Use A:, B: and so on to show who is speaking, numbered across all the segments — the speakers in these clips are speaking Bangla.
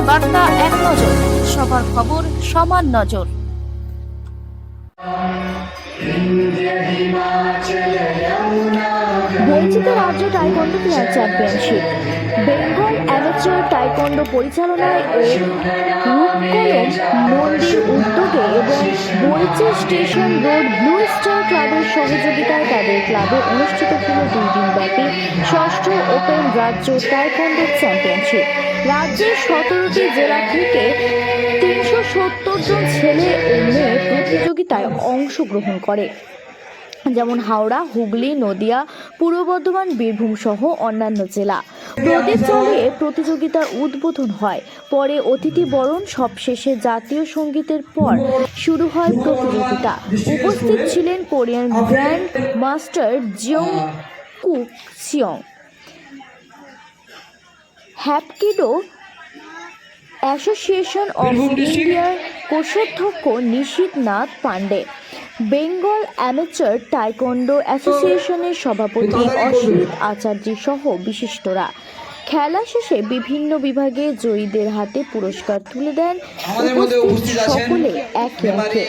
A: বার্তা এক নজর, সবার খবর সমান নজর।
B: বঞ্চিত রাজ্য টাইকোন্ডো ক্লাব চ্যাম্পিয়নশিপ বেঙ্গল অ্যামেচার টাইকোন্ডো পরিচালনায় ও রূপকলম মন্দির উদ্যোগে এবং Boinchi station road blue star ক্লাবের সহযোগিতায় তাদের ক্লাবে অনুষ্ঠিত হল 2 দিনব্যাপী ষষ্ঠ ওপেন রাজ্য টাইকোন্ডো চ্যাম্পিয়নশিপ। রাজ্যের 17টি জেলা থেকে 370 জন ছেলে ও মেয়ে প্রতিযোগিতায় অংশগ্রহণ করে, যেমন হাওড়া, হুগলি, নদিয়া, পূর্ব বর্ধমান, বীরভূম সহ অন্যান্য জেলা। প্রদীপ জ্বালিয়ে প্রতিযোগিতার উদ্বোধন হয়, পরে অতিথি বরণ, সবশেষে জাতীয় সঙ্গীতের পর শুরু হয় প্রতিযোগিতা। উপস্থিত ছিলেন Korean grand master Jiyong Kuk Seong, Hapkido association of ইন্ডিয়ার কোষাধ্যক্ষ নিশীথ নাথ পান্ডে, বেঙ্গল অ্যামেচার টাইকোন্ডো অ্যাসোসিয়েশনের সভাপতি অসিত আচার্য সহ বিশিষ্টরা। খেলা শেষে বিভিন্ন বিভাগে জয়ীদের হাতে পুরস্কার তুলে দেন উপস্থিত সকলে একে একে।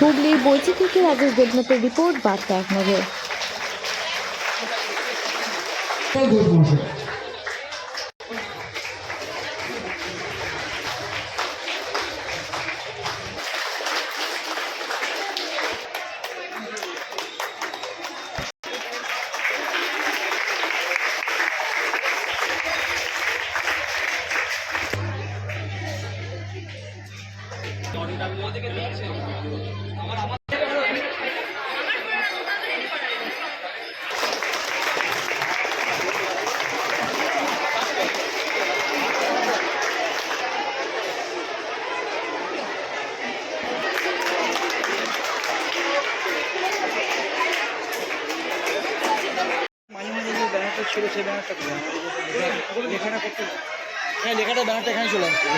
B: হুগলির বইচি থেকে রাজেশ দেবনাথের রিপোর্ট, বার্তা এক নজর।
C: ছিল সেই ব্যানারটা লেখাটা করতে, হ্যাঁ লেখাটা ব্যানারটা এখানে চলে আসছে।